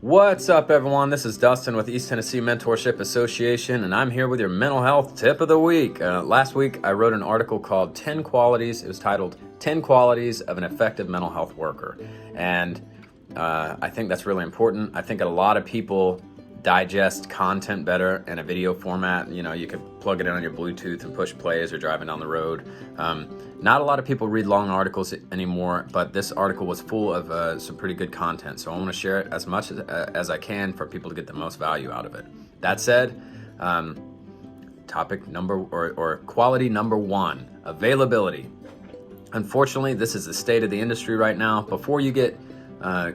What's up, everyone? This is Dustin with East Tennessee Mentorship Association, and I'm here with your mental health tip of the week. Last week, I wrote an article called 10 Qualities. It was titled 10 Qualities of an Effective Mental Health Worker. And I think that's really important. I think a lot of people digest content better in a video format. You know, you could plug it in on your Bluetooth and push play as you're driving down the road. Not a lot of people read long articles anymore, but this article was full of some pretty good content. So I want to share it as much as I can for people to get the most value out of it. That said, quality number one, availability. Unfortunately, this is the state of the industry right now. Before you get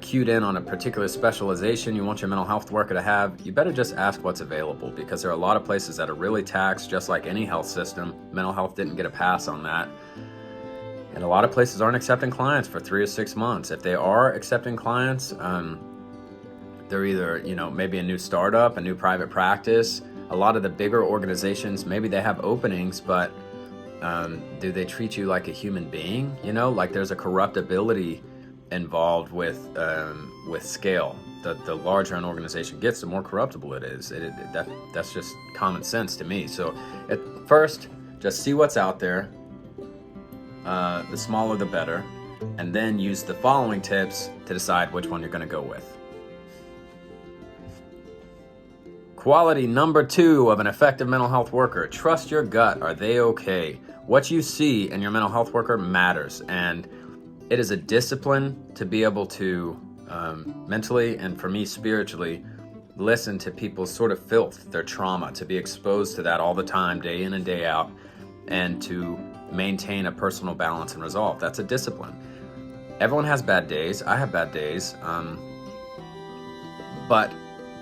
cued in on a particular specialization you want your mental health worker to have, you better just ask what's available, because there are a lot of places that are really taxed, just like any health system. Mental health didn't get a pass on that. And a lot of places aren't accepting clients for 3 or 6 months. If they are accepting clients, they're either, maybe a new startup, a new private practice. A lot of the bigger organizations, maybe they have openings, but do they treat you like a human being? Like there's a corruptibility involved with scale. The larger an organization gets, the more corruptible it is. That's just common sense to me. So at first, just see what's out there. The smaller the better, and then use the following tips to decide which one you're going to go with. Quality number 2 of an effective mental health worker: trust your gut. Are they okay? What you see in your mental health worker matters, and it is a discipline to be able to mentally, and for me spiritually, listen to people's sort of filth, their trauma, to be exposed to that all the time, day in and day out, and to maintain a personal balance and resolve. That's a discipline. Everyone has bad days. I have bad days. But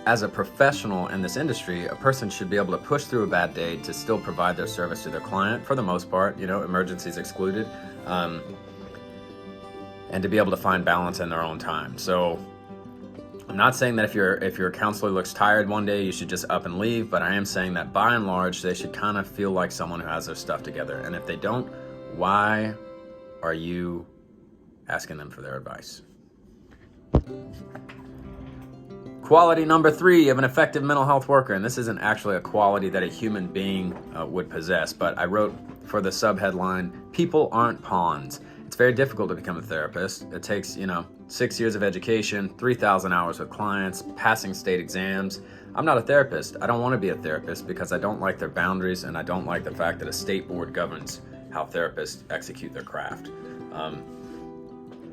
as a professional in this industry, a person should be able to push through a bad day to still provide their service to their client, for the most part, emergencies excluded, and to be able to find balance in their own time. So I'm not saying that if your counselor looks tired one day, you should just up and leave, but I am saying that by and large, they should kind of feel like someone who has their stuff together. And if they don't, why are you asking them for their advice? Quality number 3 of an effective mental health worker, and this isn't actually a quality that a human being would possess, but I wrote for the subheadline, people aren't pawns. It's very difficult to become a therapist. It takes, 6 years of education, 3,000 hours with clients, passing state exams. I'm not a therapist. I don't want to be a therapist because I don't like their boundaries, and I don't like the fact that a state board governs how therapists execute their craft.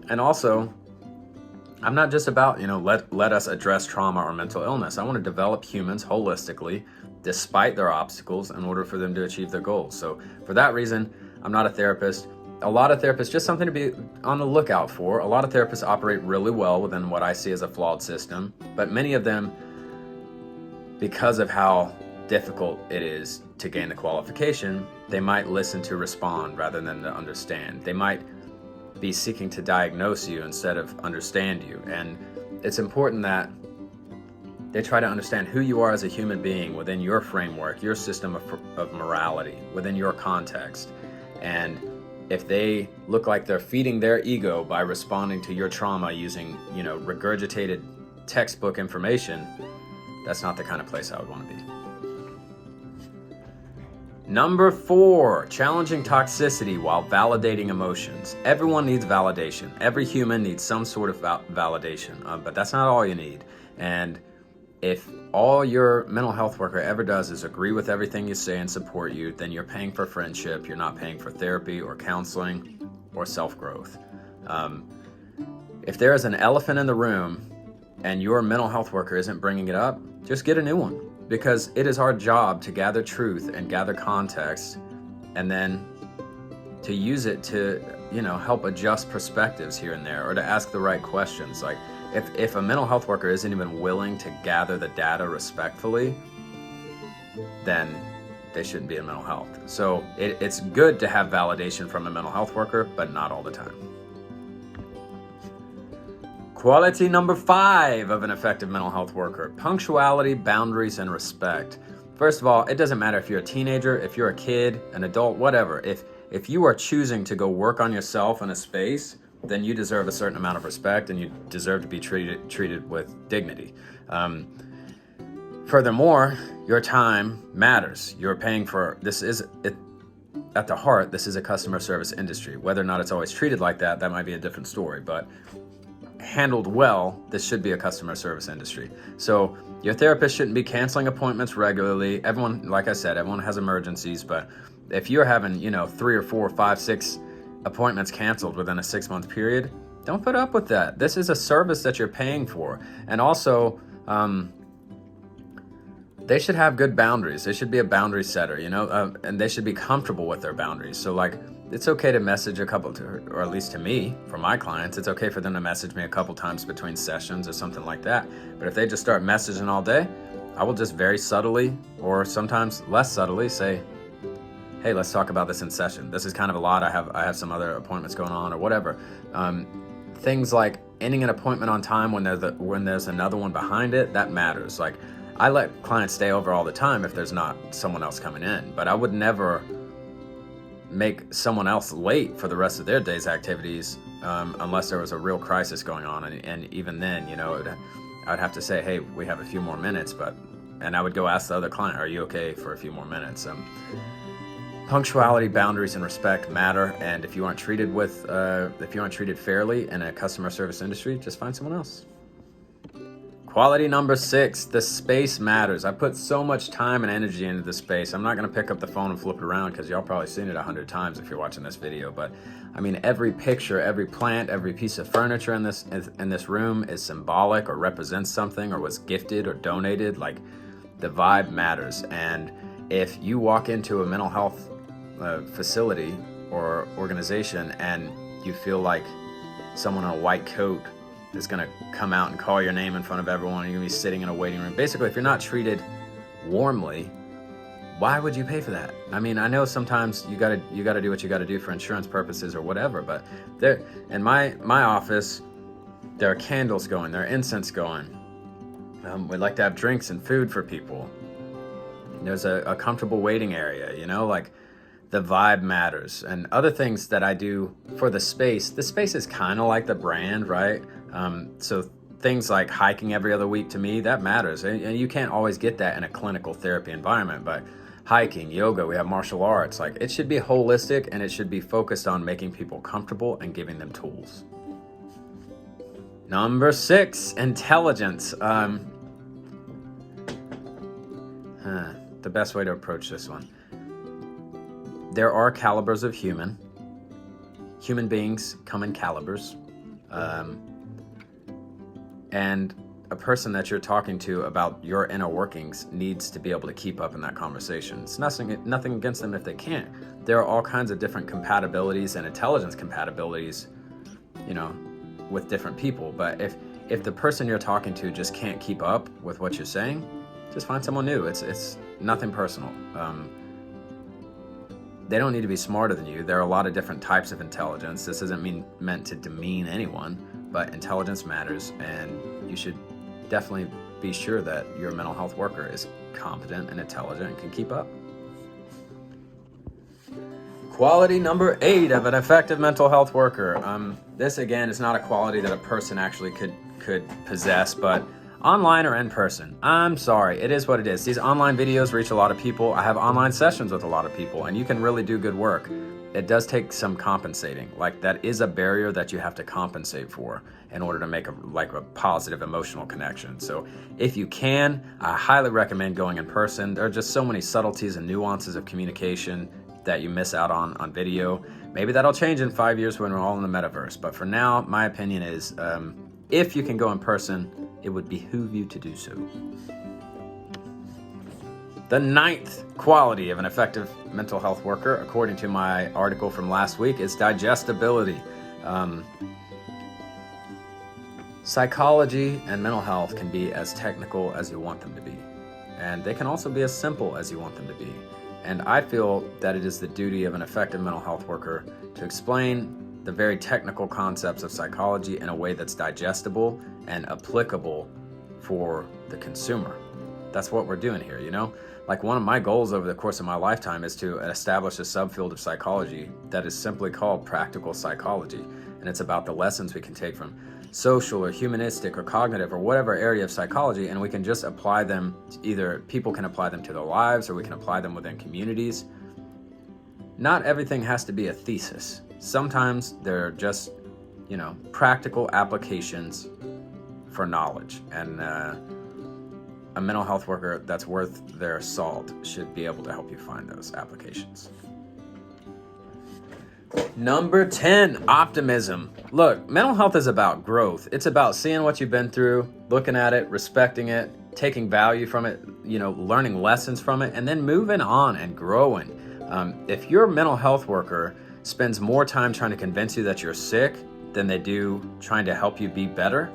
And also, I'm not just about, let us address trauma or mental illness. I want to develop humans holistically, despite their obstacles, in order for them to achieve their goals. So for that reason, I'm not a therapist. A lot of therapists, just something to be on the lookout for. A lot of therapists operate really well within what I see as a flawed system, but many of them, because of how difficult it is to gain the qualification, they might listen to respond rather than to understand. They might be seeking to diagnose you instead of understand you. And it's important that they try to understand who you are as a human being within your framework, your system of morality, within your context. And if they look like they're feeding their ego by responding to your trauma using, regurgitated textbook information, that's not the kind of place I would want to be. Number 4, challenging toxicity while validating emotions. Everyone needs validation. Every human needs some sort of validation, but that's not all you need. And if all your mental health worker ever does is agree with everything you say and support you, then you're paying for friendship. You're not paying for therapy or counseling or self-growth. If there is an elephant in the room and your mental health worker isn't bringing it up, just get a new one, because it is our job to gather truth and gather context, and then to use it to, help adjust perspectives here and there, or to ask the right questions. Like, if a mental health worker isn't even willing to gather the data respectfully, then they shouldn't be in mental health. So it's good to have validation from a mental health worker, but not all the time. Quality number 5 of an effective mental health worker: punctuality, boundaries, and respect. First of all, it doesn't matter if you're a teenager, if you're a kid, an adult, whatever. If you are choosing to go work on yourself in a space, then you deserve a certain amount of respect and you deserve to be treated with dignity. Furthermore, your time matters. You're paying for this. At the heart, this is a customer service industry. Whether or not it's always treated like that, that might be a different story. But handled well, this should be a customer service industry. So your therapist shouldn't be canceling appointments regularly. Everyone, like I said, everyone has emergencies. But if you're having, 3 or 4, 5, 6 appointments canceled within a 6-month period, don't put up with that. This is a service that you're paying for. And also, they should have good boundaries. They should be a boundary setter, and they should be comfortable with their boundaries. So it's okay to message a couple, or at least to me, for my clients, it's okay for them to message me a couple times between sessions or something like that. But if they just start messaging all day, I will just very subtly, or sometimes less subtly, say, hey, let's talk about this in session. This is kind of a lot. I have some other appointments going on or whatever. Things like ending an appointment on time when there's another one behind it, that matters. I let clients stay over all the time if there's not someone else coming in, but I would never make someone else late for the rest of their day's activities unless there was a real crisis going on. And even then, I'd have to say, hey, we have a few more minutes, and I would go ask the other client, are you okay for a few more minutes? Punctuality, boundaries, and respect matter. And if you aren't treated fairly in a customer service industry, just find someone else. Quality number 6, the space matters. I put so much time and energy into the space. I'm not going to pick up the phone and flip it around because y'all probably seen it 100 times if you're watching this video. But I mean, every picture, every plant, every piece of furniture in this room is symbolic or represents something or was gifted or donated. The vibe matters. And if you walk into a mental health facility or organization and you feel like someone in a white coat is going to come out and call your name in front of everyone, and you're going to be sitting in a waiting room. Basically, if you're not treated warmly, why would you pay for that? I mean, I know sometimes you got to do what you got to do for insurance purposes or whatever, but there in my office, there are candles going, there are incense going. We like to have drinks and food for people. There's a comfortable waiting area, the vibe matters. And other things that I do for the space is kind of like the brand, right? So things like hiking every other week, to me, that matters. And you can't always get that in a clinical therapy environment, but hiking, yoga, we have martial arts. It should be holistic and it should be focused on making people comfortable and giving them tools. Number 6, intelligence. The best way to approach this one. There are calibers of human beings come in calibers. And a person that you're talking to about your inner workings needs to be able to keep up in that conversation. It's nothing against them if they can't. There are all kinds of different compatibilities and intelligence compatibilities, with different people. But if the person you're talking to just can't keep up with what you're saying, just find someone new. It's nothing personal. They don't need to be smarter than you. There are a lot of different types of intelligence. This isn't meant to demean anyone, but intelligence matters, and you should definitely be sure that your mental health worker is competent and intelligent and can keep up. Quality number 8 of an effective mental health worker. This again is not a quality that a person actually could possess, but online or in person. I'm sorry, it is what it is. These online videos reach a lot of people. I have online sessions with a lot of people, and you can really do good work. It does take some compensating. That is a barrier that you have to compensate for in order to make a positive emotional connection. So if you can, I highly recommend going in person. There are just so many subtleties and nuances of communication that you miss out on video. Maybe that'll change in 5 years when we're all in the metaverse. But for now, my opinion is if you can go in person, it would behoove you to do so. The 9th quality of an effective mental health worker, according to my article from last week, is digestibility. Psychology and mental health can be as technical as you want them to be, and they can also be as simple as you want them to be. And I feel that it is the duty of an effective mental health worker to explain the very technical concepts of psychology in a way that's digestible and applicable for the consumer. That's what we're doing here, One of my goals over the course of my lifetime is to establish a subfield of psychology that is simply called practical psychology. and it's about the lessons we can take from social or humanistic or cognitive or whatever area of psychology, and we can just apply them. Either people can apply them to their lives, or we can apply them within communities. Not everything has to be a thesis. Sometimes they're just, practical applications for knowledge, and a mental health worker that's worth their salt should be able to help you find those applications. Number 10, optimism. Look, mental health is about growth. It's about seeing what you've been through, looking at it, respecting it, taking value from it, learning lessons from it, and then moving on and growing. If your mental health worker spends more time trying to convince you that you're sick than they do trying to help you be better,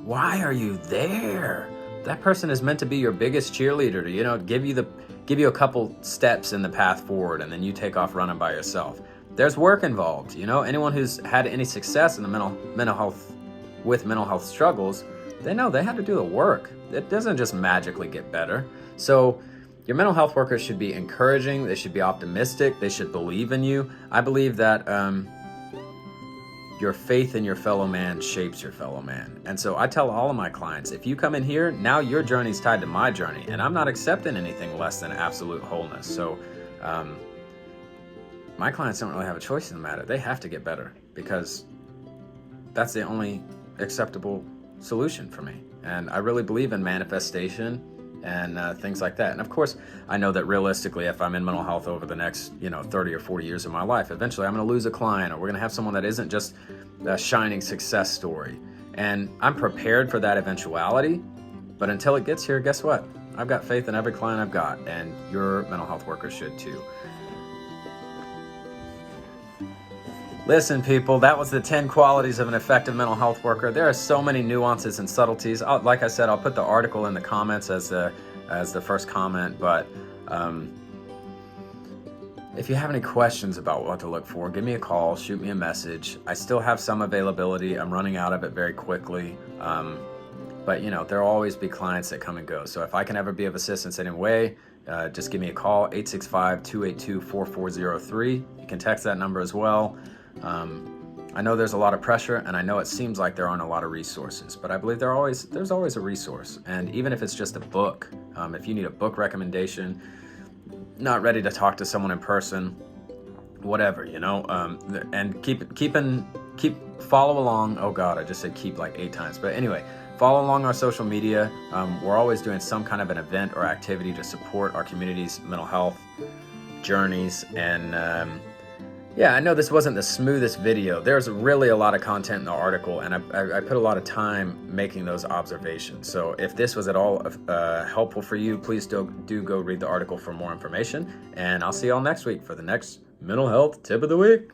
why are you there? That person is meant to be your biggest cheerleader, to, give you a couple steps in the path forward, and then you take off running by yourself. There's work involved. Anyone who's had any success in the mental health struggles, they know they had to do the work. It doesn't just magically get better. So your mental health workers should be encouraging. They should be optimistic. They should believe in you. I believe that your faith in your fellow man shapes your fellow man. And so I tell all of my clients, if you come in here, now your journey's tied to my journey, and I'm not accepting anything less than absolute wholeness. So my clients don't really have a choice in the matter. They have to get better, because that's the only acceptable solution for me. And I really believe in manifestation and things like that. And of course, I know that realistically, if I'm in mental health over the next 30 or 40 years of my life, eventually I'm going to lose a client, or we're going to have someone that isn't just a shining success story. And I'm prepared for that eventuality. But until it gets here, guess what? I've got faith in every client I've got, and your mental health workers should too. Listen, people, that was the 10 qualities of an effective mental health worker. There are so many nuances and subtleties. Like I said, I'll put the article in the comments as the first comment. But if you have any questions about what to look for, give me a call, shoot me a message. I still have some availability. I'm running out of it very quickly. But there will always be clients that come and go. So if I can ever be of assistance in any way, just give me a call, 865-282-4403. You can text that number as well. I know there's a lot of pressure, and I know it seems like there aren't a lot of resources, but I believe there's always a resource. And even if it's just a book, if you need a book recommendation, not ready to talk to someone in person, whatever, and keep follow along. Oh God, I just said keep like 8 times. But anyway, follow along our social media. We're always doing some kind of an event or activity to support our community's mental health journeys. And yeah, I know this wasn't the smoothest video. There's really a lot of content in the article, and I put a lot of time making those observations. So if this was at all helpful for you, please do go read the article for more information. And I'll see y'all next week for the next mental health tip of the week.